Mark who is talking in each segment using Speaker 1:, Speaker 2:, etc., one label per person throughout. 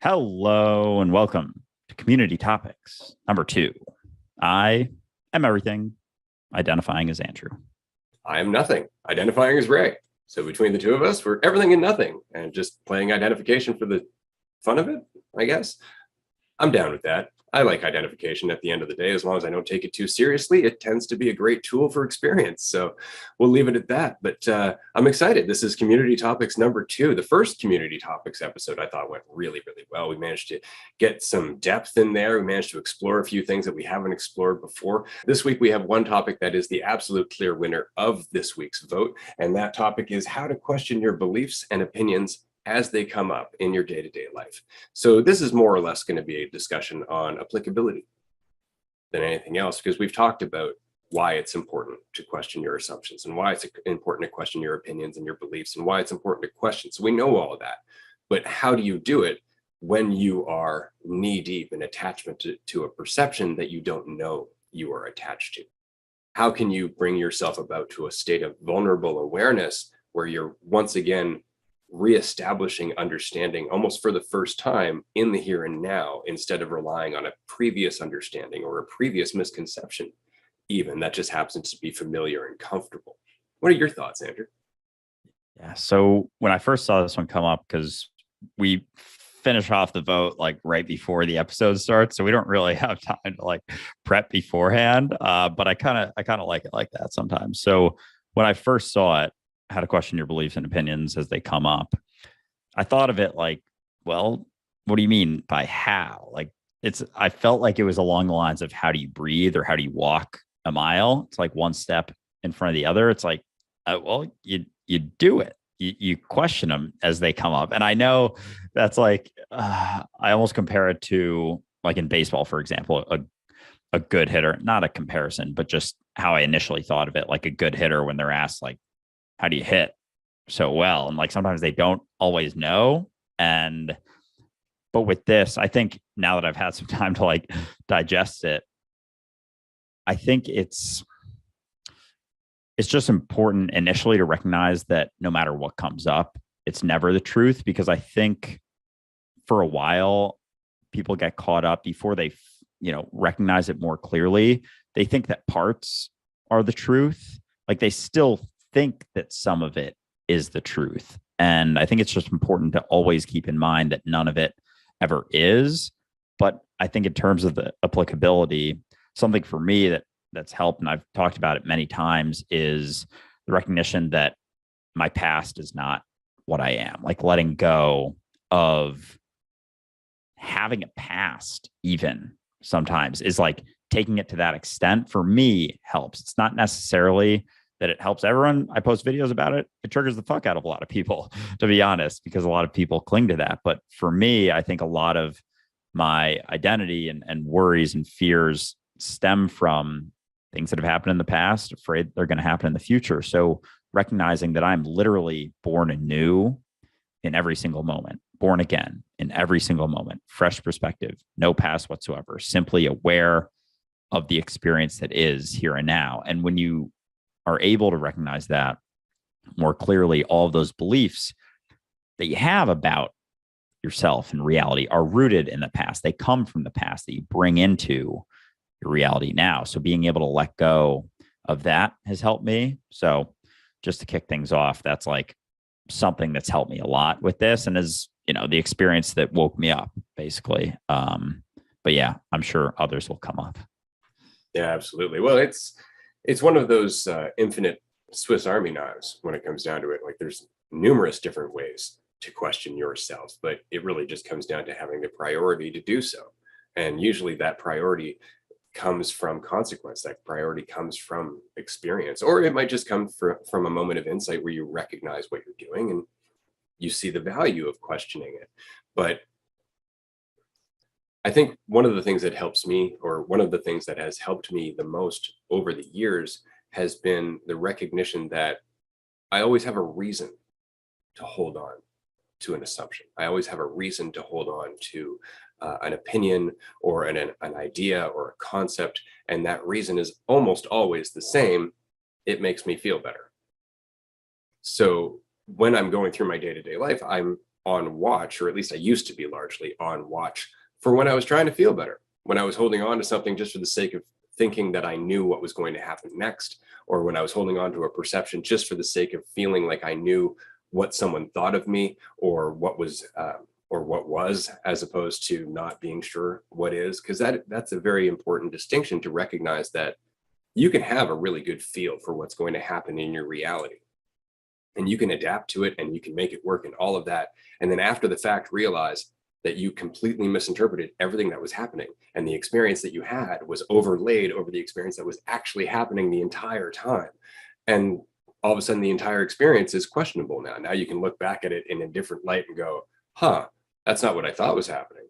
Speaker 1: Hello and welcome to Community Topics number 2. I am everything, identifying as Andrew.
Speaker 2: I am nothing, identifying as Ray. So between the two of us, we're everything and nothing, and just playing identification for the fun of it, I guess. I'm down with that. I like identification at the end of the day. As long as I don't take it too seriously, it tends to be a great tool for experience. So we'll leave it at that. But I'm excited. This is Community Topics number 2. The first Community Topics episode I thought went really, really well. We managed to get some depth in there. We managed to explore a few things that we haven't explored before. This week, we have one topic that is the absolute clear winner of this week's vote. And that topic is how to question your beliefs and opinions as they come up in your day-to-day life. So this is more or less going to be a discussion on applicability than anything else, because we've talked about why it's important to question your assumptions and why it's important to question your opinions and your beliefs and why it's important to question. So we know all of that, but how do you do it when you are knee-deep in attachment to a perception that you don't know you are attached to? How can you bring yourself about to a state of vulnerable awareness where you're once again reestablishing understanding almost for the first time in the here and now, instead of relying on a previous understanding or a previous misconception, even that just happens to be familiar and comfortable? What are your thoughts, Andrew?
Speaker 1: Yeah. So when I first saw this one come up, because we finish off the vote like right before the episode starts, so we don't really have time to like prep beforehand. But I kind of like it like that sometimes. So when I first saw it, how to question your beliefs and opinions as they come up, I thought of it like, well, what do you mean by how? Like I felt like it was along the lines of how do you breathe or how do you walk a mile? It's like one step in front of the other. It's like, well, you do it. You question them as they come up. And I know that's like, I almost compare it to like in baseball, for example, a good hitter, not a comparison, but just how I initially thought of it, like a good hitter when they're asked like, how do you hit so well? And like sometimes they don't always know. But with this, I think now that I've had some time to like digest it, I think it's just important initially to recognize that no matter what comes up, it's never the truth, because I think for a while people get caught up before they recognize it more clearly. They think that parts are the truth. Like they still think that some of it is the truth. And I think it's just important to always keep in mind that none of it ever is. But I think in terms of the applicability, something for me that's helped, and I've talked about it many times, is the recognition that my past is not what I am. Like letting go of having a past even sometimes is like taking it to that extent for me helps. It's not necessarily that it helps everyone. I post videos about it. It triggers the fuck out of a lot of people, to be honest, because a lot of people cling to that. But for me, I think a lot of my identity and worries and fears stem from things that have happened in the past, afraid they're going to happen in the future. So recognizing that I'm literally born anew in every single moment, born again in every single moment, fresh perspective, no past whatsoever, simply aware of the experience that is here and now. And when you are able to recognize that more clearly, all of those beliefs that you have about yourself and reality are rooted in the past. They come from the past that you bring into your reality now. So being able to let go of that has helped me. So just to kick things off, that's like something that's helped me a lot with this, and is, the experience that woke me up basically. But yeah, I'm sure others will come up.
Speaker 2: Yeah, absolutely. Well, it's one of those infinite Swiss Army knives when it comes down to it. Like there's numerous different ways to question yourself, but it really just comes down to having the priority to do so. And usually that priority comes from consequence. That priority comes from experience, or it might just come from a moment of insight where you recognize what you're doing and you see the value of questioning it. But I think one of the things that helps me, or one of the things that has helped me the most over the years, has been the recognition that I always have a reason to hold on to an assumption. I always have a reason to hold on to an opinion or an idea or a concept. And that reason is almost always the same. It makes me feel better. So when I'm going through my day-to-day life, I'm on watch, or at least I used to be largely on watch for when I was trying to feel better, when I was holding on to something just for the sake of thinking that I knew what was going to happen next, or when I was holding on to a perception just for the sake of feeling like I knew what someone thought of me, or what was, as opposed to not being sure what is. Because that's a very important distinction, to recognize that you can have a really good feel for what's going to happen in your reality, and you can adapt to it and you can make it work and all of that. And then after the fact, realize that you completely misinterpreted everything that was happening, and the experience that you had was overlaid over the experience that was actually happening the entire time. And all of a sudden the entire experience is questionable now. Now you can look back at it in a different light and go, huh, that's not what I thought was happening.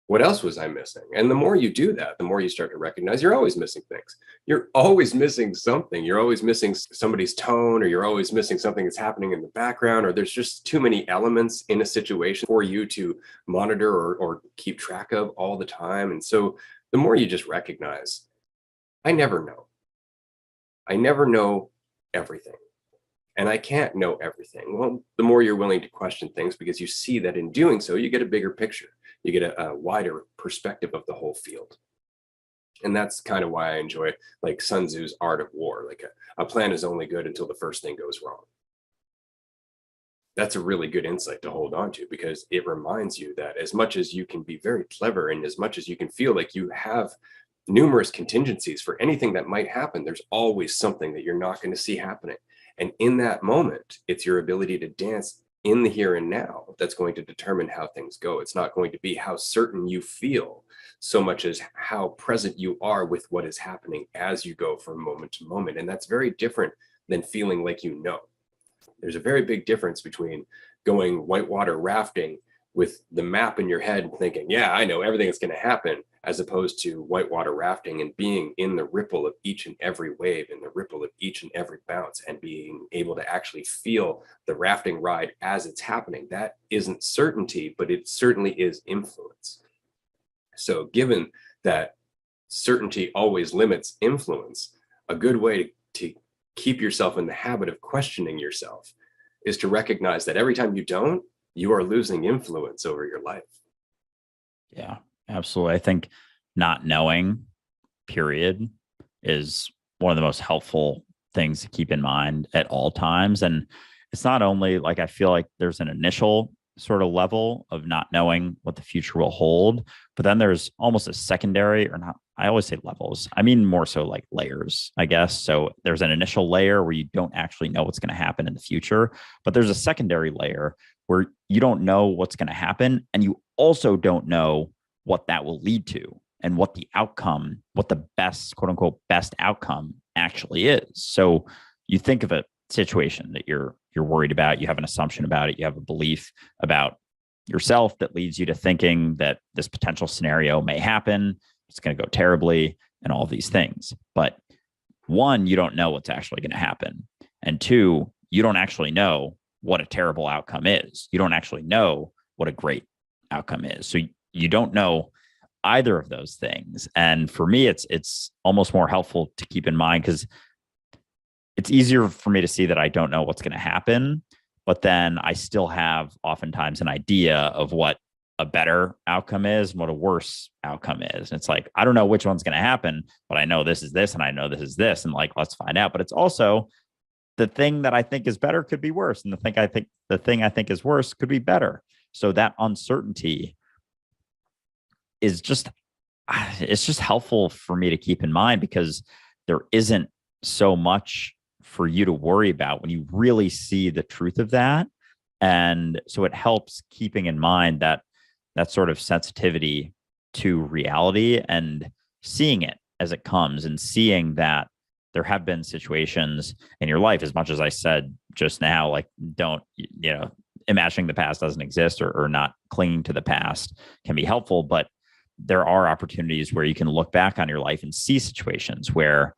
Speaker 2: What else was I missing? And the more you do that, the more you start to recognize you're always missing things. You're always missing something. You're always missing somebody's tone, or you're always missing something that's happening in the background, or there's just too many elements in a situation for you to monitor or keep track of all the time. And so the more you just recognize, I never know. I never know everything. And I can't know everything. Well, the more you're willing to question things, because you see that in doing so, you get a bigger picture. You get a wider perspective of the whole field. And that's kind of why I enjoy like Sun Tzu's Art of War. Like a plan is only good until the first thing goes wrong. That's a really good insight to hold on to, because it reminds you that as much as you can be very clever, and as much as you can feel like you have numerous contingencies for anything that might happen, there's always something that you're not going to see happening. And in that moment, it's your ability to dance in the here and now that's going to determine how things go. It's not going to be how certain you feel so much as how present you are with what is happening as you go from moment to moment. And that's very different than feeling like you know. There's a very big difference between going whitewater rafting with the map in your head and thinking, yeah, I know everything that's going to happen, as opposed to whitewater rafting and being in the ripple of each and every wave, in the ripple of each and every bounce, and being able to actually feel the rafting ride as it's happening. That isn't certainty, but it certainly is influence. So given that certainty always limits influence, a good way to keep yourself in the habit of questioning yourself is to recognize that every time you don't, you are losing influence over your life.
Speaker 1: Yeah, absolutely. I think not knowing, period, is one of the most helpful things to keep in mind at all times. And it's not only like, I feel like there's an initial sort of level of not knowing what the future will hold, but then there's almost a secondary, or not, I always say levels. I mean, more so like layers, I guess. So there's an initial layer where you don't actually know what's going to happen in the future, but there's a secondary layer where you don't know what's going to happen. And you also don't know what that will lead to, and what the outcome, what the best, quote unquote, best outcome actually is. So you think of a situation that you're worried about, you have an assumption about it, you have a belief about yourself that leads you to thinking that this potential scenario may happen, it's going to go terribly, and all these things. But one, you don't know what's actually going to happen. And two, you don't actually know what a terrible outcome is. You don't actually know what a great outcome is. So you don't know either of those things. And for me, it's almost more helpful to keep in mind, because it's easier for me to see that I don't know what's going to happen, but then I still have oftentimes an idea of what a better outcome is and what a worse outcome is. And it's like, I don't know which one's going to happen, but I know this is this, and I know this is this, and like, let's find out. But it's also the thing that I think is better could be worse, and the thing I think is worse could be better. So that uncertainty is just, it's just helpful for me to keep in mind, because there isn't so much for you to worry about when you really see the truth of that. And so it helps keeping in mind that sort of sensitivity to reality, and seeing it as it comes, and seeing that there have been situations in your life, as much as I said just now, like, don't, imagining the past doesn't exist, or not clinging to the past can be helpful. But there are opportunities where you can look back on your life and see situations where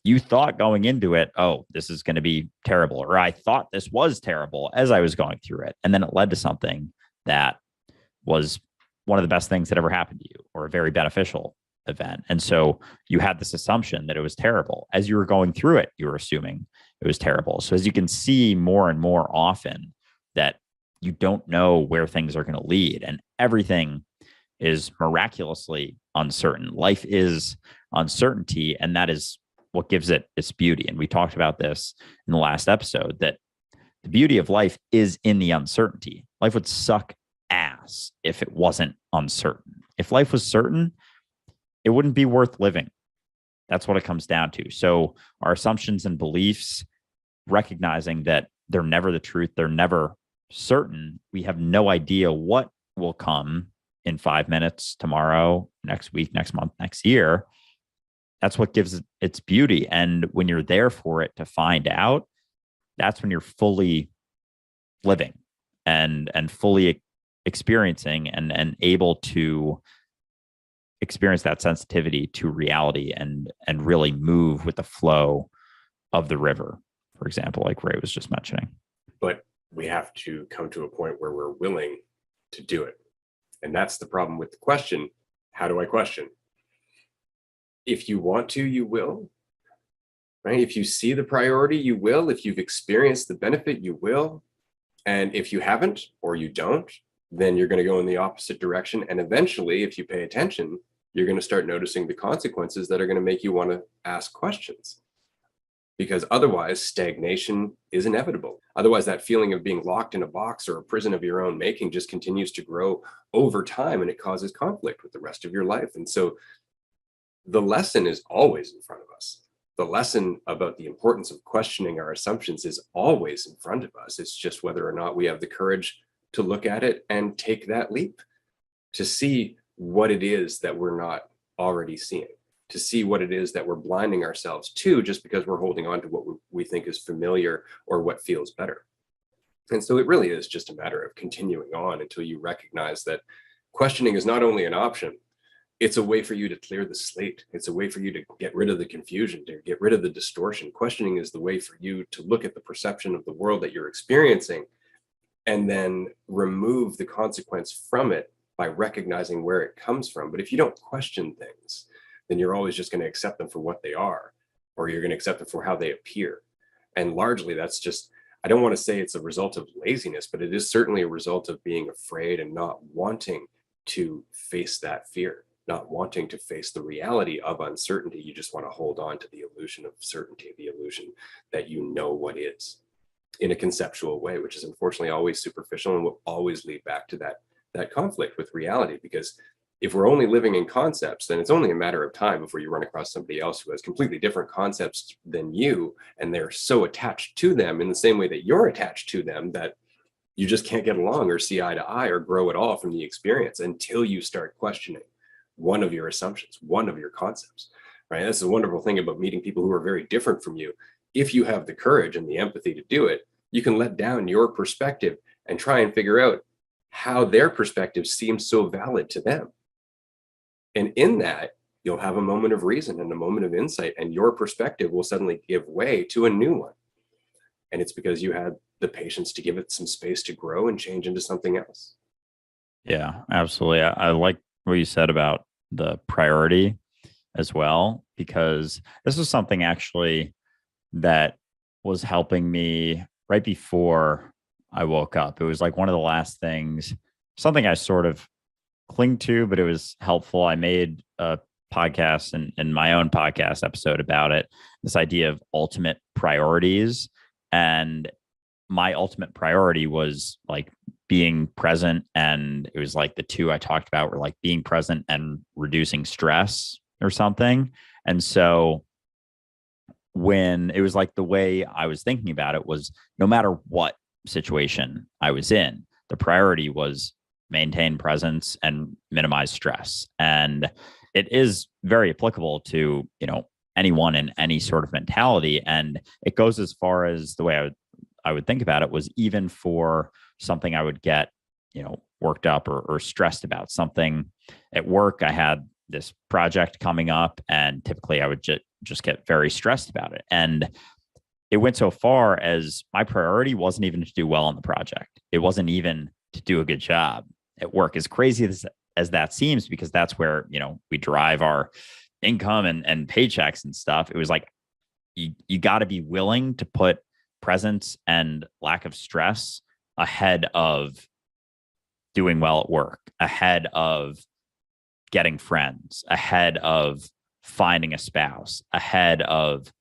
Speaker 1: you thought going into it, oh, this is going to be terrible, or I thought this was terrible as I was going through it. And then it led to something that was one of the best things that ever happened to you, or a very beneficial event. And so you had this assumption that it was terrible. As you were going through it, you were assuming it was terrible. So as you can see more and more often, that you don't know where things are going to lead, and everything is miraculously uncertain. Life is uncertainty, and that is what gives it its beauty. And we talked about this in the last episode, that the beauty of life is in the uncertainty. Life would suck ass if it wasn't uncertain. If life was certain, it wouldn't be worth living. That's what it comes down to. So our assumptions and beliefs, recognizing that they're never the truth, they're never certain. We have no idea what will come in 5 minutes, tomorrow, next week, next month, next year. That's what gives it its beauty. And when you're there for it to find out, that's when you're fully living and fully experiencing and able to experience that sensitivity to reality and really move with the flow of the river, for example, like Ray was just mentioning.
Speaker 2: But we have to come to a point where we're willing to do it. And that's the problem with the question. How do I question? If you want to, you will, right? If you see the priority, you will. If you've experienced the benefit, you will. And if you haven't, or you don't, then you're going to go in the opposite direction. And eventually, if you pay attention, you're going to start noticing the consequences that are going to make you want to ask questions. Because otherwise, stagnation is inevitable. Otherwise, that feeling of being locked in a box or a prison of your own making just continues to grow over time, and it causes conflict with the rest of your life. And so the lesson is always in front of us. The lesson about the importance of questioning our assumptions is always in front of us. It's just whether or not we have the courage to look at it and take that leap, to see what it is that we're not already seeing, to see what it is that we're blinding ourselves to just because we're holding on to what we think is familiar or what feels better. And so it really is just a matter of continuing on until you recognize that questioning is not only an option, it's a way for you to clear the slate. It's a way for you to get rid of the confusion, to get rid of the distortion. Questioning is the way for you to look at the perception of the world that you're experiencing and then remove the consequence from it by recognizing where it comes from. But if you don't question things, then you're always just going to accept them for what they are, or you're going to accept them for how they appear. And largely that's just, I don't want to say it's a result of laziness, but it is certainly a result of being afraid and not wanting to face that fear, not wanting to face the reality of uncertainty. You just want to hold on to the illusion of certainty, the illusion that you know what is in a conceptual way, which is unfortunately always superficial and will always lead back to that conflict with reality. Because if we're only living in concepts, then it's only a matter of time before you run across somebody else who has completely different concepts than you, and they're so attached to them in the same way that you're attached to them that you just can't get along or see eye to eye or grow at all from the experience until you start questioning one of your assumptions, one of your concepts, right? That's the wonderful thing about meeting people who are very different from you. If you have the courage and the empathy to do it, you can let down your perspective and try and figure out how their perspective seems so valid to them. And in that, you'll have a moment of reason and a moment of insight, and your perspective will suddenly give way to a new one. And it's because you had the patience to give it some space to grow and change into something else.
Speaker 1: Yeah, absolutely. I like what you said about the priority as well, because this was something actually that was helping me right before I woke up. It was like one of the last things, something I sort of cling to, but it was helpful. I made a podcast and my own podcast episode about it, this idea of ultimate priorities. And my ultimate priority was like being present. And it was like the two I talked about were like being present and reducing stress or something. And so when it was like the way I was thinking about it was no matter what situation I was in, the priority was maintain presence and minimize stress. And it is very applicable to, anyone in any sort of mentality. And it goes as far as the way I would think about it was even for something I would get, worked up or stressed about something at work. I had this project coming up and typically I would just get very stressed about it. And it went so far as my priority wasn't even to do well on the project. It wasn't even to do a good job at work, as crazy as that seems, because that's where, we derive our income and paychecks and stuff. It was like, you got to be willing to put presence and lack of stress ahead of doing well at work, ahead of getting friends, ahead of finding a spouse, ahead of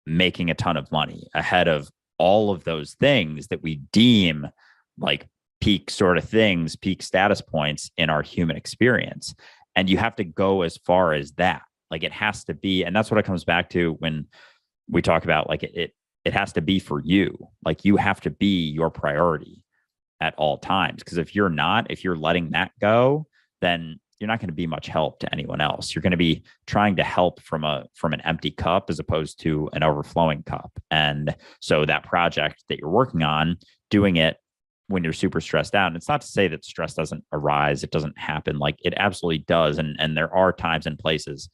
Speaker 1: making a ton of money, ahead of all of those things that we deem like peak sort of things, peak status points in our human experience. And you have to go as far as that. Like it has to be, and that's what it comes back to when we talk about like it has to be for you. Like you have to be your priority at all times. Because if you're not, if you're letting that go, then you're not going to be much help to anyone else. You're going to be trying to help from an empty cup as opposed to an overflowing cup. And so that project that you're working on, doing it when you're super stressed out. And it's not to say that stress doesn't arise, it doesn't happen. Like it absolutely does. And there are times and places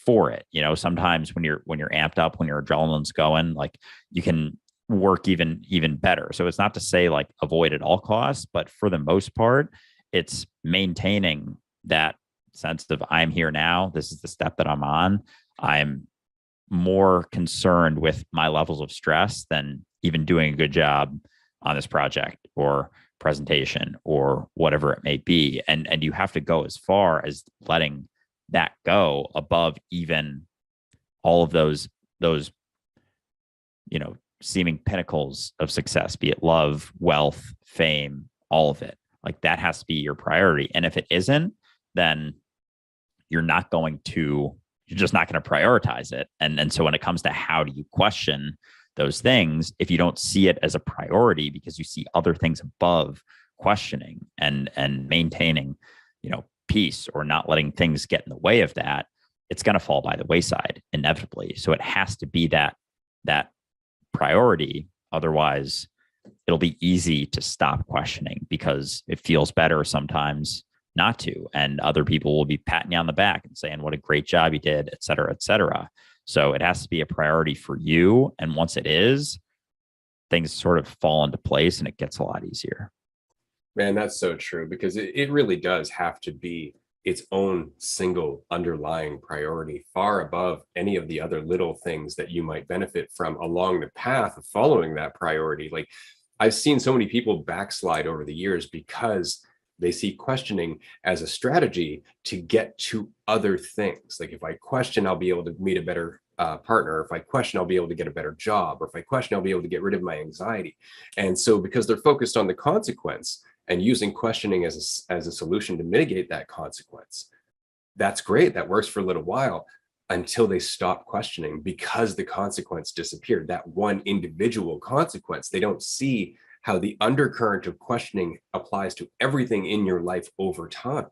Speaker 1: for it. You know, sometimes when you're amped up, when your adrenaline's going, like you can work even better. So it's not to say like avoid at all costs, but for the most part, it's maintaining that sense of I'm here now. This is the step that I'm on. I'm more concerned with my levels of stress than even doing a good job on this project or presentation or whatever it may be. And you have to go as far as letting that go above even all of those, you know, seeming pinnacles of success, be it love, wealth, fame, all of it. Like that has to be your priority. And if it isn't, then you're just not going to prioritize it. And so when it comes to how do you question those things, if you don't see it as a priority because you see other things above questioning and maintaining, you know, peace or not letting things get in the way of that, it's going to fall by the wayside inevitably. So it has to be that priority. Otherwise, it'll be easy to stop questioning because it feels better sometimes not to. And other people will be patting you on the back and saying, what a great job you did, et cetera, et cetera. So it has to be a priority for you. And once it is, things sort of fall into place and it gets a lot easier.
Speaker 2: Man, that's so true because it really does have to be its own single underlying priority far above any of the other little things that you might benefit from along the path of following that priority. Like I've seen so many people backslide over the years because they see questioning as a strategy to get to other things. Like if I question, I'll be able to meet a better partner. If I question, I'll be able to get a better job. Or if I question, I'll be able to get rid of my anxiety. And so because they're focused on the consequence and using questioning as a solution to mitigate that consequence, that's great. That works for a little while until they stop questioning because the consequence disappeared. That one individual consequence, they don't see how the undercurrent of questioning applies to everything in your life over time.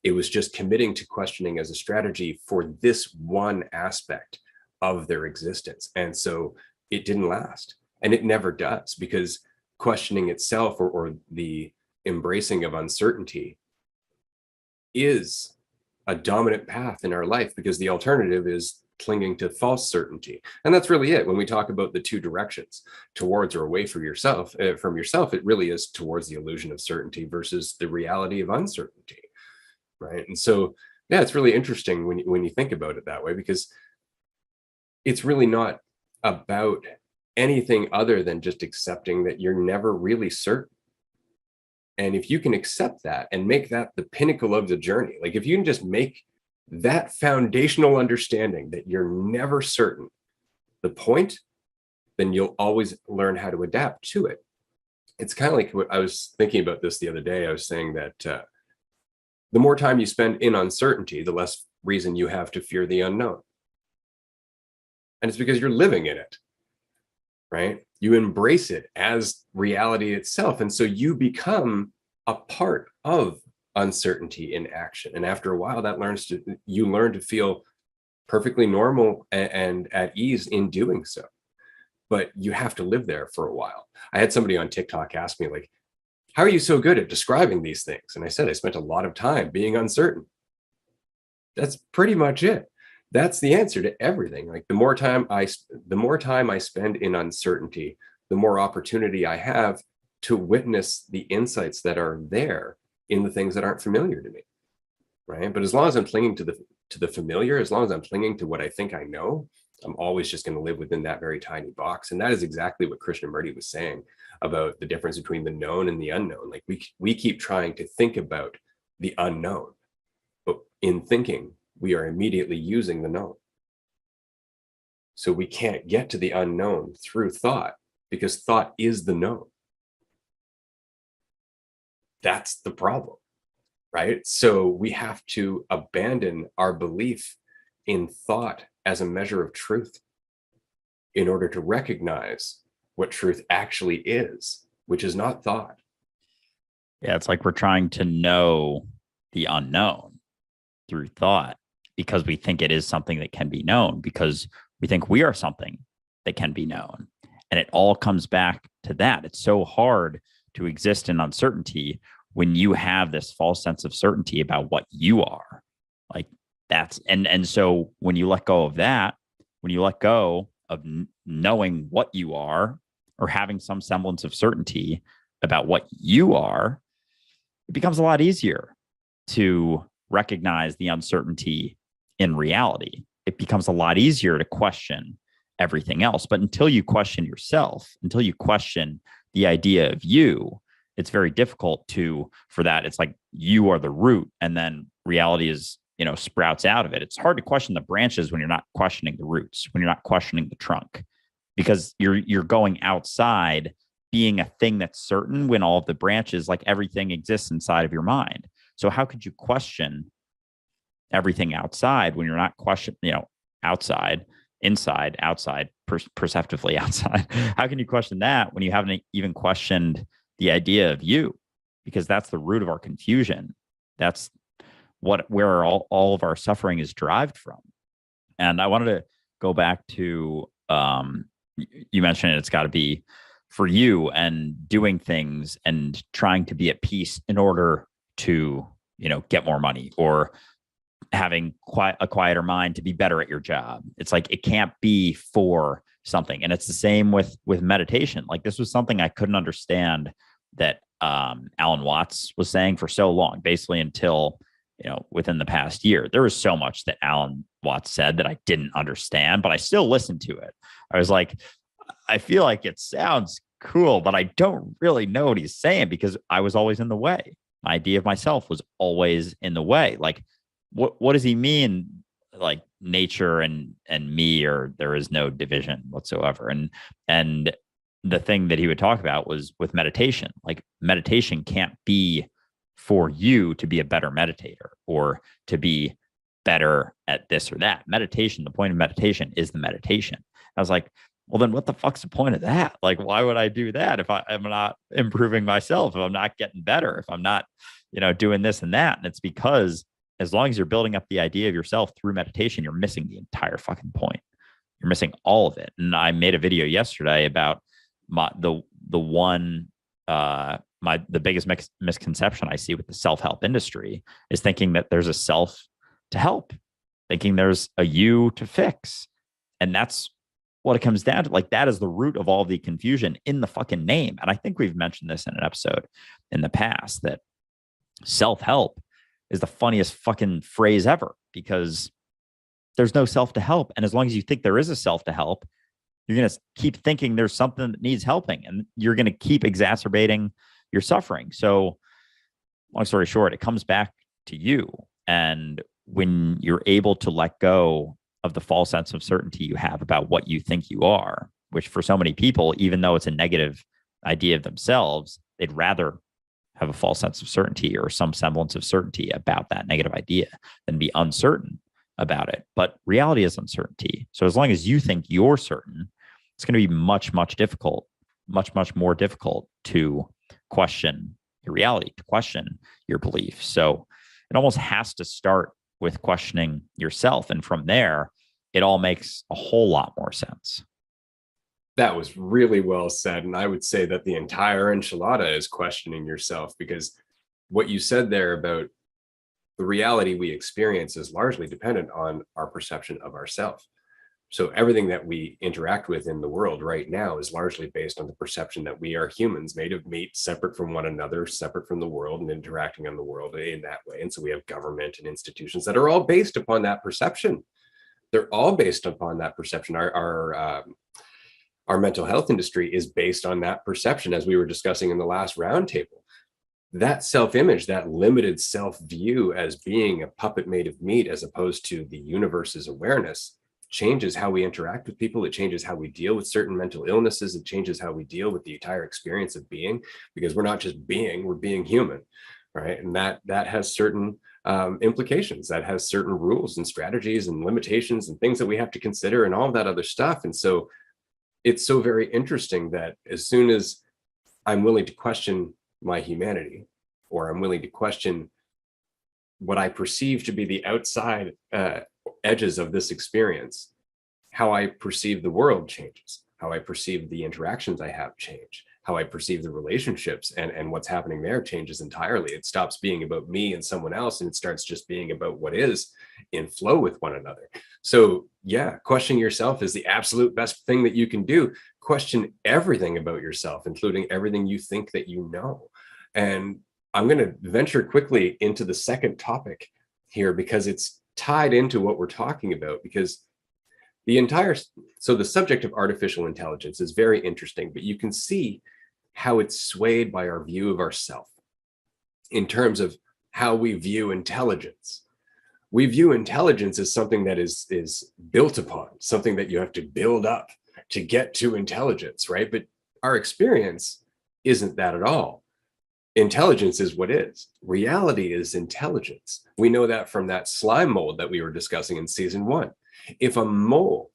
Speaker 2: It was just committing to questioning as a strategy for this one aspect of their existence. And so it didn't last. And it never does because questioning itself or the embracing of uncertainty is a dominant path in our life because the alternative is clinging to false certainty. And that's really it. When we talk about the two directions, towards or away from yourself, it really is towards the illusion of certainty versus the reality of uncertainty, right? And so, yeah, it's really interesting when you think about it that way, because it's really not about anything other than just accepting that you're never really certain. And if you can accept that and make that the pinnacle of the journey, like if you can just make that foundational understanding that you're never certain the point, then you'll always learn how to adapt to it. It's kind of like what I was thinking about this the other day. I was saying that the more time you spend in uncertainty, the less reason you have to fear the unknown. And it's because you're living in it, right? You embrace it as reality itself. And so you become a part of uncertainty in action. And after a while, you learn to feel perfectly normal and at ease in doing so. But you have to live there for a while. I had somebody on TikTok ask me, like, how are you so good at describing these things? And I said, I spent a lot of time being uncertain. That's pretty much it. That's the answer to everything. Like the more time I spend in uncertainty, the more opportunity I have to witness the insights that are there in the things that aren't familiar to me, right? But as long as I'm clinging to the familiar, as long as I'm clinging to what I think I know, I'm always just going to live within that very tiny box. And that is exactly what Krishnamurti was saying about the difference between the known and the unknown. Like we keep trying to think about the unknown, but in thinking, we are immediately using the known. So we can't get to the unknown through thought because thought is the known. That's the problem, right? So we have to abandon our belief in thought as a measure of truth in order to recognize what truth actually is, which is not thought.
Speaker 1: Yeah, it's like we're trying to know the unknown through thought because we think it is something that can be known, because we think we are something that can be known. And it all comes back to that. It's so hard to exist in uncertainty when you have this false sense of certainty about what you are. Like that's, and so when you let go of that, when you let go of knowing what you are or having some semblance of certainty about what you are, it becomes a lot easier to recognize the uncertainty in reality. It becomes a lot easier to question everything else. But until you question yourself, until you question the idea of you, it's very difficult for that. It's like you are the root and then reality is, sprouts out of it. It's hard to question the branches when you're not questioning the roots, when you're not questioning the trunk, because you're going outside being a thing that's certain when all of the branches, like everything exists inside of your mind. So how could you question everything outside when you're not questioning, outside, inside, outside, perceptively outside? How can you question that when you haven't even questioned the idea of you? Because that's the root of our confusion. That's where all of our suffering is derived from. And I wanted to go back to, you mentioned it's got to be for you and doing things and trying to be at peace in order to, get more money, or having a quieter mind to be better at your job. It's like, it can't be for something. And it's the same with meditation. Like this was something I couldn't understand that Alan Watts was saying for so long, basically until, within the past year. There was so much that Alan Watts said that I didn't understand, but I still listened to it. I was like, I feel like it sounds cool, but I don't really know what he's saying because I was always in the way. My idea of myself was always in the way. Like, what does he mean? Like nature and me, or there is no division whatsoever. And the thing that he would talk about was with meditation. Like meditation can't be for you to be a better meditator or to be better at this or that. Meditation, the point of meditation is the meditation. I was like, well, then what the fuck's the point of that? Like, why would I do that if I'm not improving myself, if I'm not getting better, if I'm not, doing this and that? And it's because as long as you're building up the idea of yourself through meditation, you're missing the entire fucking point. You're missing all of it. And I made a video yesterday about the biggest misconception I see with the self-help industry is thinking that there's a self to help, thinking there's a you to fix. And that's what it comes down to. Like that is the root of all the confusion in the fucking name. And I think we've mentioned this in an episode in the past, that self-help is the funniest fucking phrase ever, because there's no self to help. And as long as you think there is a self to help, you're going to keep thinking there's something that needs helping, and you're going to keep exacerbating your suffering. So long story short, it comes back to you. And when you're able to let go of the false sense of certainty you have about what you think you are, which for so many people, even though it's a negative idea of themselves, they'd rather have a false sense of certainty or some semblance of certainty about that negative idea than be uncertain about it. But reality is uncertainty. So as long as you think you're certain, it's going to be much, much more difficult to question your reality, to question your beliefs. So it almost has to start with questioning yourself. And from there, it all makes a whole lot more sense.
Speaker 2: That was really well said. And I would say that the entire enchilada is questioning yourself, because what you said there about the reality we experience is largely dependent on our perception of ourselves. So everything that we interact with in the world right now is largely based on the perception that we are humans made of meat, separate from one another, separate from the world, and interacting on the world in that way. And so we have government and institutions that are all based upon that perception. They're all based upon that perception. Our mental health industry is based on that perception, as we were discussing in the last roundtable. That self-image, that limited self-view as being a puppet made of meat as opposed to the universe's awareness, changes how we interact with people. It changes how we deal with certain mental illnesses. It changes how we deal with the entire experience of being, because we're not just being, we're being human, right? And that has certain implications, that has certain rules and strategies and limitations and things that we have to consider and all of that other stuff. And so it's so very interesting that as soon as I'm willing to question my humanity, or I'm willing to question what I perceive to be the outside edges of this experience, how I perceive the world changes, how I perceive the interactions I have change, how I perceive the relationships and what's happening there changes entirely. It stops being about me and someone else, and it starts just being about what is in flow with one another. So yeah, questioning yourself is the absolute best thing that you can do. Question everything about yourself, including everything you think that you know. And I'm going to venture quickly into the second topic here, because it's tied into what we're talking about, because the subject of artificial intelligence is very interesting, but you can see how it's swayed by our view of ourself in terms of how we view intelligence. We view intelligence as something that is built upon, something that you have to build up to get to intelligence, right? But our experience isn't that at all. Intelligence is what is. Reality is intelligence. We know that from that slime mold that we were discussing in season 1. If a mold,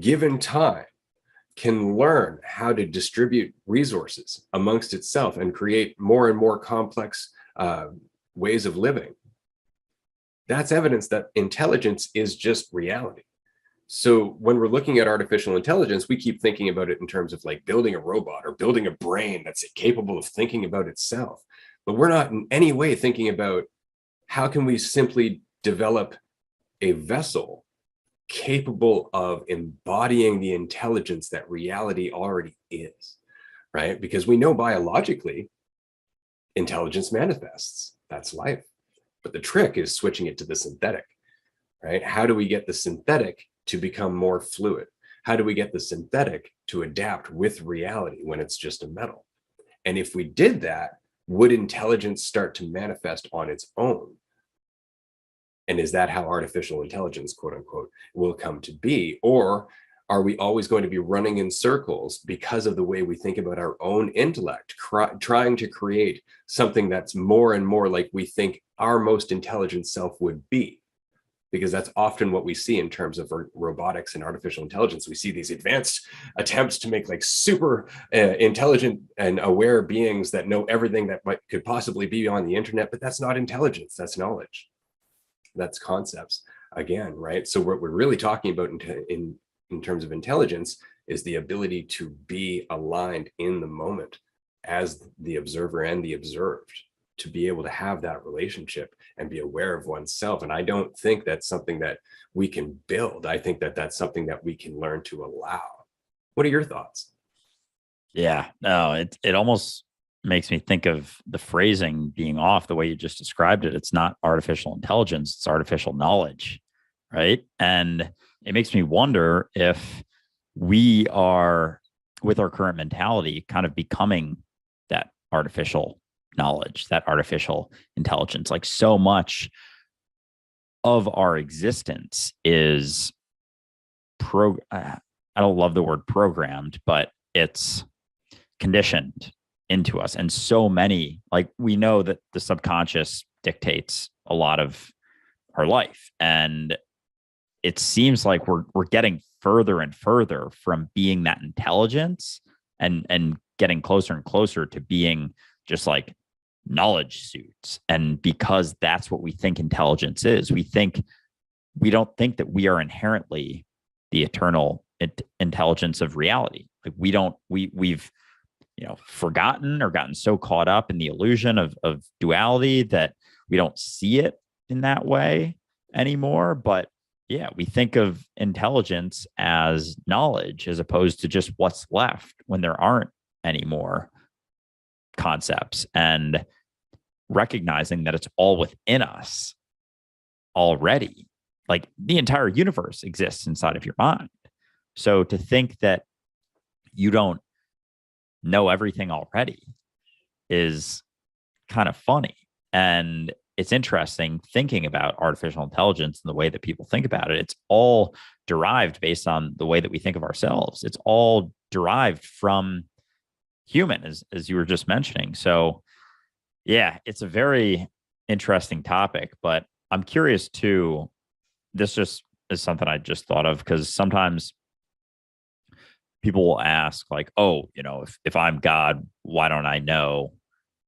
Speaker 2: given time, can learn how to distribute resources amongst itself and create more and more complex ways of living, that's evidence that intelligence is just reality. So when we're looking at artificial intelligence, we keep thinking about it in terms of like building a robot or building a brain that's capable of thinking about itself. But we're not in any way thinking about how can we simply develop a vessel capable of embodying the intelligence that reality already is, right? Because we know biologically intelligence manifests. That's life. But the trick is switching it to the synthetic, right? How do we get the synthetic to become more fluid? How do we get the synthetic to adapt with reality when it's just a metal? And if we did that, would intelligence start to manifest on its own? And is that how artificial intelligence, quote unquote, will come to be? Or are we always going to be running in circles because of the way we think about our own intellect, trying to create something that's more and more like we think our most intelligent self would be? Because that's often what we see in terms of robotics and artificial intelligence. We see these advanced attempts to make like super intelligent and aware beings that know everything that could possibly be on the internet, but that's not intelligence, that's knowledge. That's concepts again, right? So what we're really talking about in terms of intelligence is the ability to be aligned in the moment as the observer and the observed, to be able to have that relationship and be aware of oneself. And I don't think that's something that we can build. I think that that's something that we can learn to allow. What are your thoughts?
Speaker 1: Yeah, no, it almost makes me think of the phrasing being off the way you just described it. It's not artificial intelligence, it's artificial knowledge, right? And it makes me wonder if we are, with our current mentality, kind of becoming that artificial knowledge, that artificial intelligence. Like so much of our existence is I don't love the word programmed, but it's conditioned into us. And so many, like we know that the subconscious dictates a lot of our life. And it seems like we're getting further and further from being that intelligence and getting closer and closer to being just like knowledge suits. And because that's what we think intelligence is, we don't think that we are inherently the eternal intelligence of reality. Like we've forgotten or gotten so caught up in the illusion of duality that we don't see it in that way anymore. But yeah, we think of intelligence as knowledge as opposed to just what's left when there aren't any more concepts, and recognizing that it's all within us already like the entire universe exists inside of your mind. So to think that you don't know everything already is kind of funny. And it's interesting thinking about artificial intelligence and the way that people think about it. It's all derived based on the way that we think of ourselves. It's all derived from human, as you were just mentioning. So, yeah, it's a very interesting topic, but I'm curious too. This just is something I just thought of because sometimes people will ask, like, oh, if I'm God, why don't I know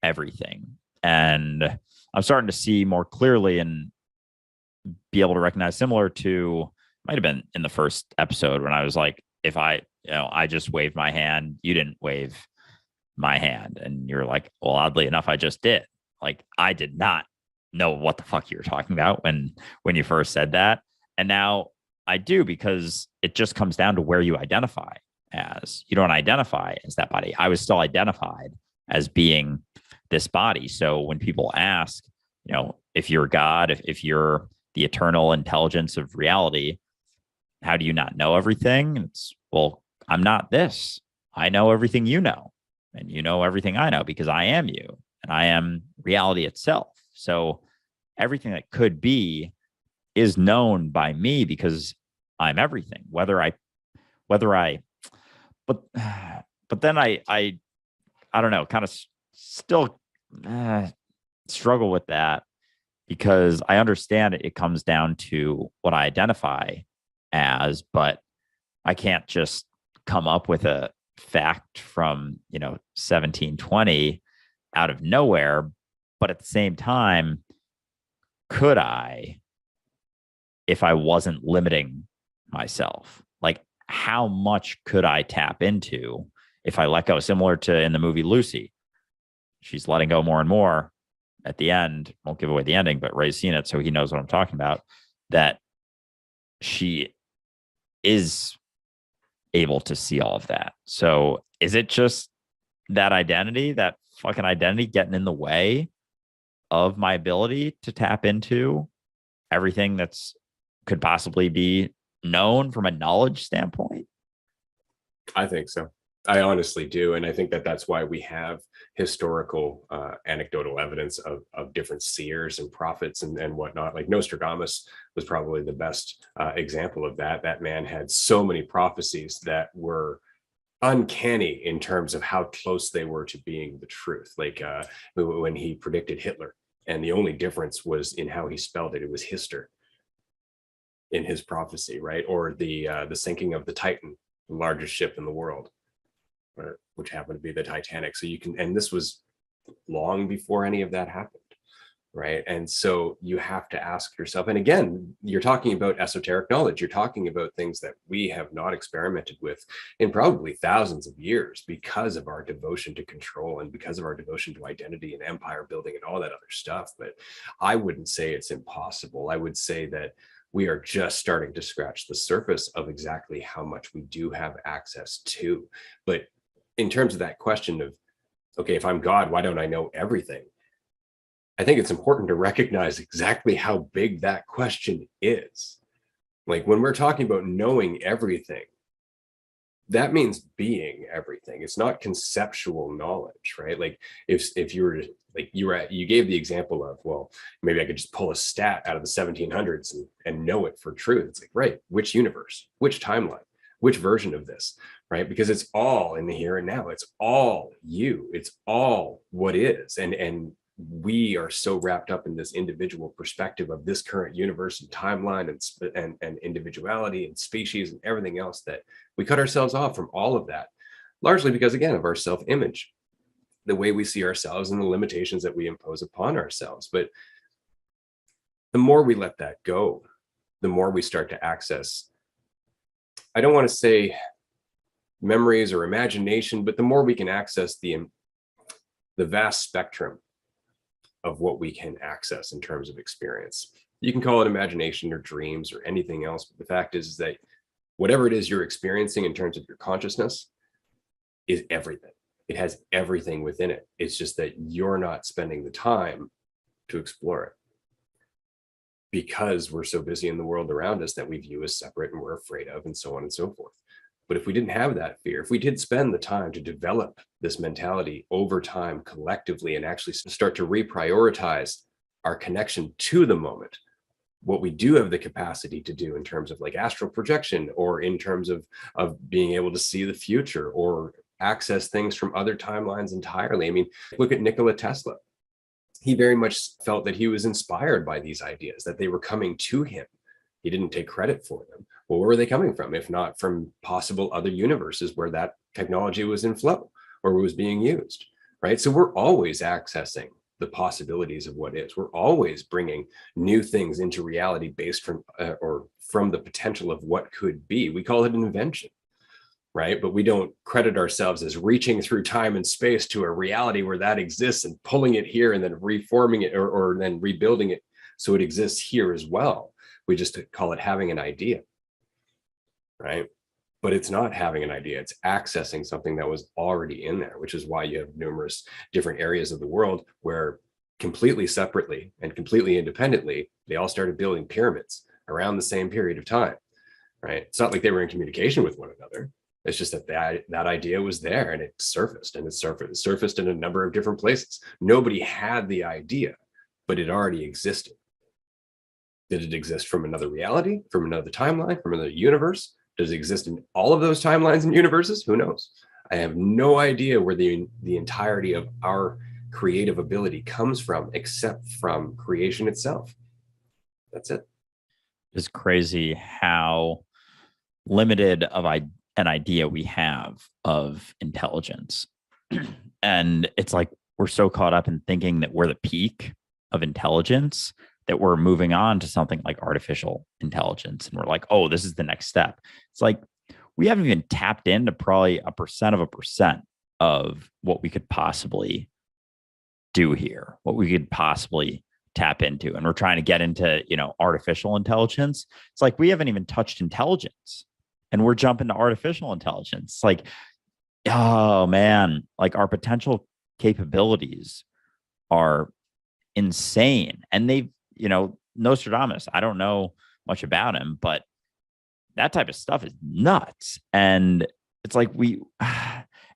Speaker 1: everything? And I'm starting to see more clearly and be able to recognize, similar to, might have been in the first episode when I was like, if I just waved my hand, you didn't wave my hand. And you're like, well, oddly enough, I just did. Like, I did not know what the fuck you were talking about when you first said that. And now I do, because it just comes down to where you identify as. You don't identify as that body. I was still identified as being this body. So when people ask, if you're God, if you're the eternal intelligence of reality, how do you not know everything? It's, well, I'm not this. I know everything you know, and you know everything I know, because I am you and I am reality itself. So everything that could be is known by me because I'm everything. But then I don't know, kind of still struggle with that, because I understand it comes down to what I identify as, but I can't just come up with a fact from 1720 out of nowhere. But at the same time, could I, if I wasn't limiting myself? Like, how much could I tap into if I let go? Similar to in the movie Lucy, she's letting go more and more at the end. Won't give away the ending, but Ray's seen it, so he knows what I'm talking about, that she is able to see all of that. So is it just that identity, that fucking identity, getting in the way of my ability to tap into everything that's could possibly be known from a knowledge standpoint?
Speaker 2: I think so. I honestly do. And I think that that's why we have historical anecdotal evidence of different seers and prophets and whatnot. Like Nostradamus was probably the best example of that. That man had so many prophecies that were uncanny in terms of how close they were to being the truth. Like when he predicted Hitler, and the only difference was in how he spelled it. It was Hister in his prophecy, right? Or the sinking of the Titan, the largest ship in the world, which happened to be the Titanic. So you can, and this was long before any of that happened, right? And so you have to ask yourself, and again, you're talking about esoteric knowledge. You're talking about things that we have not experimented with in probably thousands of years, because of our devotion to control and because of our devotion to identity and empire building and all that other stuff. But I wouldn't say it's impossible. I would say that we are just starting to scratch the surface of exactly how much we do have access to. But in terms of that question of, okay, if I'm God, why don't I know everything? I think it's important to recognize exactly how big that question is. Like when we're talking about knowing everything, that means being everything. It's not conceptual knowledge, right? Like if you were like you gave the example of, well, maybe I could just pull a stat out of the 1700s and know it for truth. It's like, right, which universe, which timeline, which version of this, right? Because it's all in the here and now. It's all you. It's all what is. And we are so wrapped up in this individual perspective of this current universe and timeline and individuality and species and everything else, that we cut ourselves off from all of that, largely because, again, of our self-image, the way we see ourselves and the limitations that we impose upon ourselves. But the more we let that go, the more we start to access, I don't want to say memories or imagination, but the more we can access the vast spectrum of what we can access in terms of experience. You can call it imagination or dreams or anything else, but the fact is that whatever it is you're experiencing in terms of your consciousness is everything. It has everything within it. It's just that you're not spending the time to explore it. because we're so busy in the world around us that we view as separate and we're afraid of, and so on and so forth. But if we didn't have that fear, if we did spend the time to develop this mentality over time collectively and actually start to reprioritize our connection to the moment, what we do have the capacity to do in terms of like astral projection, or in terms of being able to see the future or access things from other timelines entirely. I mean, look at Nikola Tesla. He very much felt that he was inspired by these ideas, that they were coming to him. He didn't take credit for them. Well, where were they coming from, if not from possible other universes where that technology was in flow or was being used, right? So we're always accessing the possibilities of what is. We're always bringing new things into reality based from or from the potential of what could be. We call it an invention, right? But we don't credit ourselves as reaching through time and space to a reality where that exists and pulling it here and then reforming it, or then rebuilding it so it exists here as well. We just call it having an idea, right? But it's not having an idea, it's accessing something that was already in there, which is why you have numerous different areas of the world where completely separately and completely independently, they all started building pyramids around the same period of time, right? It's not like they were in communication with one another. It's just that that idea was there, and it surfaced, and it surfaced in a number of different places. Nobody had the idea, but it already existed. Did it exist from another reality, from another timeline, from another universe? Does it exist in all of those timelines and universes? Who knows? I have no idea where the entirety of our creative ability comes from, except from creation itself. That's it.
Speaker 1: It's crazy how limited of an idea we have of intelligence. And it's like we're so caught up in thinking that we're the peak of intelligence that we're moving on to something like artificial intelligence. And we're like, oh, this is the next step. It's like we haven't even tapped into probably 1% of what we could possibly do here, what we could possibly tap into. And we're trying to get into, artificial intelligence. It's like we haven't even touched intelligence, and we're jumping to artificial intelligence. It's like, oh man, like our potential capabilities are insane. And they've, Nostradamus, I don't know much about him, but that type of stuff is nuts. And it's like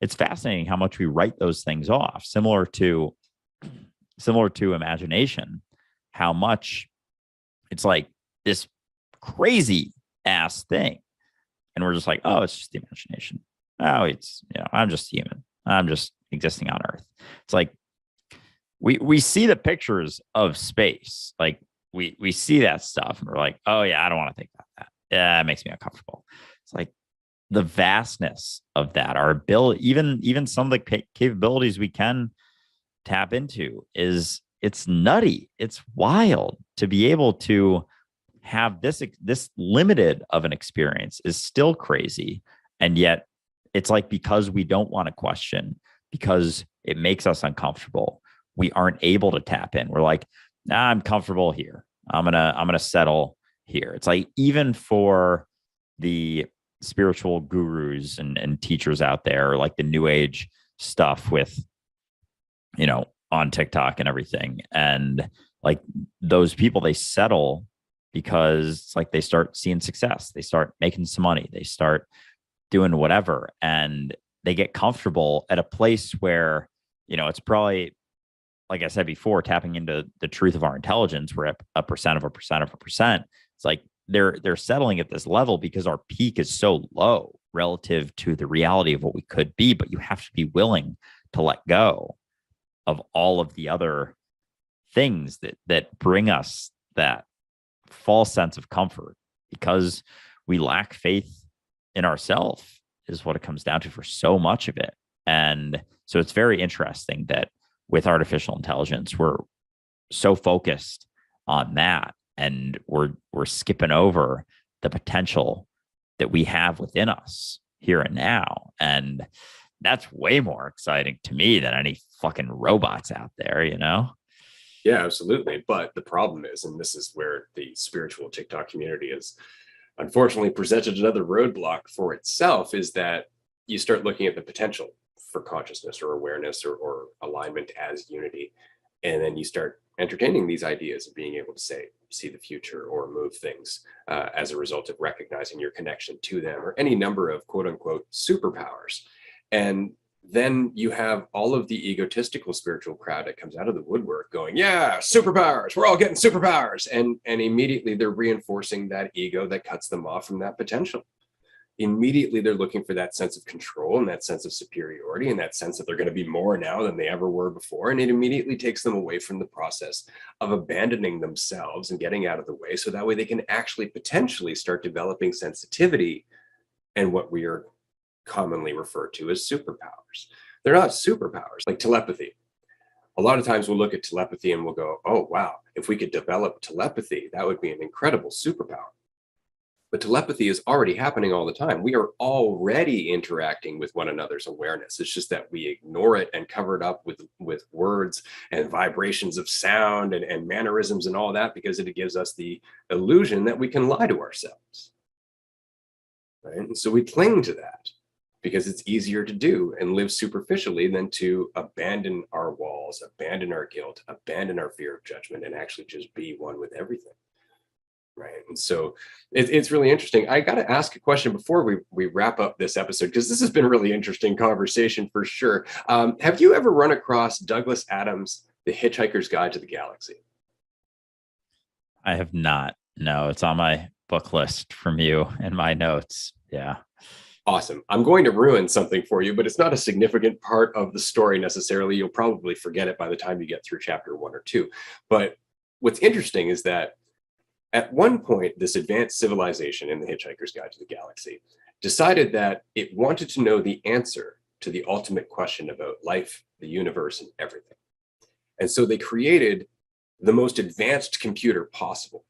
Speaker 1: it's fascinating how much we write those things off, similar to imagination, how much it's like this crazy ass thing. And we're just like, oh, it's just the imagination. Oh, it's, I'm just human. I'm just existing on Earth. It's like, we see the pictures of space. Like we see that stuff and we're like, oh yeah, I don't want to think about that. Yeah, it makes me uncomfortable. It's like the vastness of that, our ability, even some of the capabilities we can tap into it's nutty. It's wild to be able to have this limited of an experience is still crazy. And yet it's like, because we don't want to question, because it makes us uncomfortable, we aren't able to tap in. We're like, nah, I'm comfortable here. I'm gonna settle here. It's like, even for the spiritual gurus and teachers out there, like the new age stuff with, on TikTok and everything. And like those people, they settle because it's like they start seeing success. They start making some money. They start doing whatever. And they get comfortable at a place where, it's probably, like I said before, tapping into the truth of our intelligence. We're at 1%. It's like they're settling at this level because our peak is so low relative to the reality of what we could be. But you have to be willing to let go of all of the other things that bring us that false sense of comfort, because we lack faith in ourselves, is what it comes down to for so much of it. And so it's very interesting that with artificial intelligence, we're so focused on that, and we're skipping over the potential that we have within us here and now. And that's way more exciting to me than any fucking robots out there,
Speaker 2: Yeah, absolutely. But the problem is, and this is where the spiritual TikTok community has unfortunately presented another roadblock for itself, is that you start looking at the potential for consciousness or awareness or alignment as unity. And then you start entertaining these ideas of being able to see the future or move things as a result of recognizing your connection to them, or any number of quote unquote superpowers. And then you have all of the egotistical spiritual crowd that comes out of the woodwork going, yeah, superpowers, we're all getting superpowers. And immediately they're reinforcing that ego that cuts them off from that potential. Immediately they're looking for that sense of control and that sense of superiority and that sense that they're going to be more now than they ever were before. And it immediately takes them away from the process of abandoning themselves and getting out of the way, so that way they can actually potentially start developing sensitivity and what we are commonly referred to as superpowers. They're not superpowers like telepathy. A lot of times we'll look at telepathy and we'll go, oh, wow, if we could develop telepathy, that would be an incredible superpower. But telepathy is already happening all the time. We are already interacting with one another's awareness. It's just that we ignore it and cover it up with words and vibrations of sound and mannerisms and all that, because it gives us the illusion that we can lie to ourselves. Right? And so we cling to that because it's easier to do and live superficially than to abandon our walls, abandon our guilt, abandon our fear of judgment, and actually just be one with everything. Right. And so it's really interesting. I got to ask a question before we wrap up this episode, because this has been a really interesting conversation for sure. Have you ever run across Douglas Adams' The Hitchhiker's Guide to the Galaxy?
Speaker 1: I have not. No, it's on my book list from you in my notes. Yeah.
Speaker 2: Awesome. I'm going to ruin something for you, but it's not a significant part of the story necessarily. You'll probably forget it by the time you get through chapter 1 or 2. But what's interesting is that at one point, this advanced civilization in The Hitchhiker's Guide to the Galaxy decided that it wanted to know the answer to the ultimate question about life, the universe, and everything. And so they created the most advanced computer possible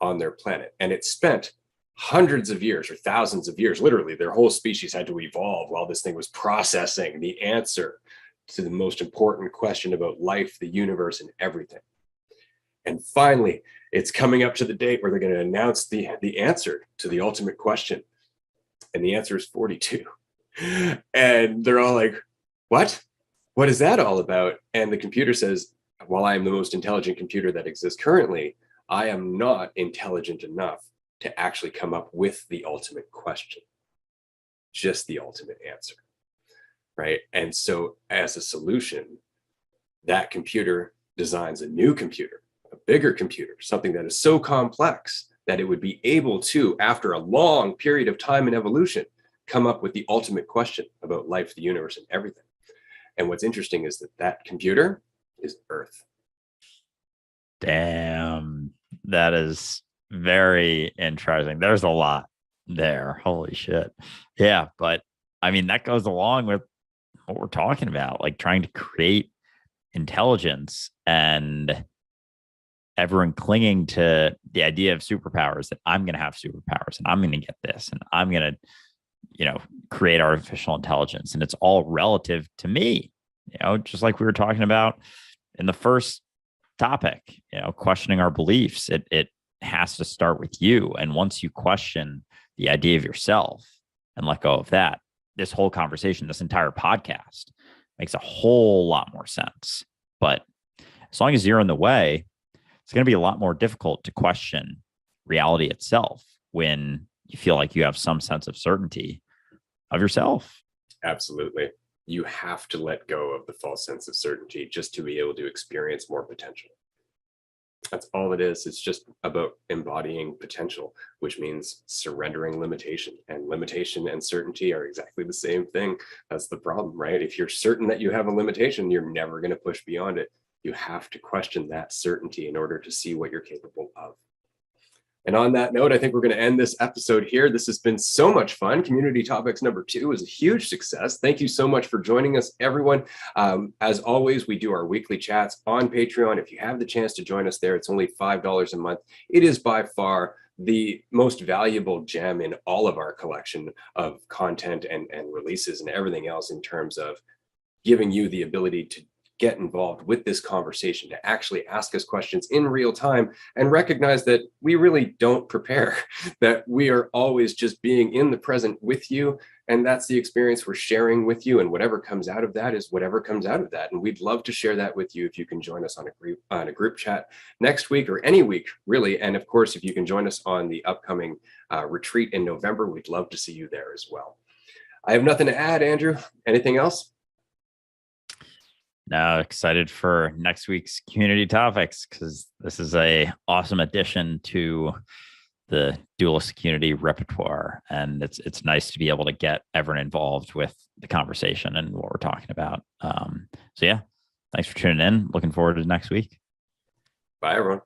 Speaker 2: on their planet. And it spent hundreds of years or thousands of years, literally their whole species had to evolve while this thing was processing the answer to the most important question about life, the universe, and everything. And finally, it's coming up to the date where they're going to announce the answer to the ultimate question. And the answer is 42. And they're all like, what? What is that all about? And the computer says, while I am the most intelligent computer that exists currently, I am not intelligent enough to actually come up with the ultimate question, just the ultimate answer. Right. And so as a solution, that computer designs a new computer, a bigger computer, something that is so complex that it would be able to, after a long period of time and evolution, come up with the ultimate question about life, the universe, and everything. And what's interesting is that that computer is Earth.
Speaker 1: Damn, that is very interesting. There's a lot there. Holy shit. Yeah, but I mean, that goes along with what we're talking about, like trying to create intelligence and everyone clinging to the idea of superpowers, that I'm going to have superpowers and I'm going to get this and I'm going to, create artificial intelligence. And it's all relative to me, just like we were talking about in the first topic, questioning our beliefs. It has to start with you. And once you question the idea of yourself and let go of that, this whole conversation, this entire podcast makes a whole lot more sense. But as long as you're in the way, it's going to be a lot more difficult to question reality itself when you feel like you have some sense of certainty of yourself.
Speaker 2: Absolutely. You have to let go of the false sense of certainty just to be able to experience more potential. That's all it is. It's just about embodying potential, which means surrendering limitation. And limitation and certainty are exactly the same thing. That's the problem, right? If you're certain that you have a limitation, you're never going to push beyond it. You have to question that certainty in order to see what you're capable of. And on that note, I think we're going to end this episode here. This has been so much fun. Community Topics number 2 is a huge success. Thank you so much for joining us, everyone. As always, we do our weekly chats on Patreon. If you have the chance to join us there, it's only $5 a month. It is by far the most valuable gem in all of our collection of content and releases and everything else in terms of giving you the ability to get involved with this conversation, to actually ask us questions in real time and recognize that we really don't prepare, that we are always just being in the present with you. And that's the experience we're sharing with you. And whatever comes out of that is whatever comes out of that. And we'd love to share that with you if you can join us on a group chat next week or any week, really. And of course, if you can join us on the upcoming retreat in November, we'd love to see you there as well. I have nothing to add, Andrew. Anything else?
Speaker 1: Now excited for next week's community topics, because this is a awesome addition to the Duelist community repertoire, and it's nice to be able to get everyone involved with the conversation and what we're talking about. So yeah, thanks for tuning in. Looking forward to next week.
Speaker 2: Bye, everyone.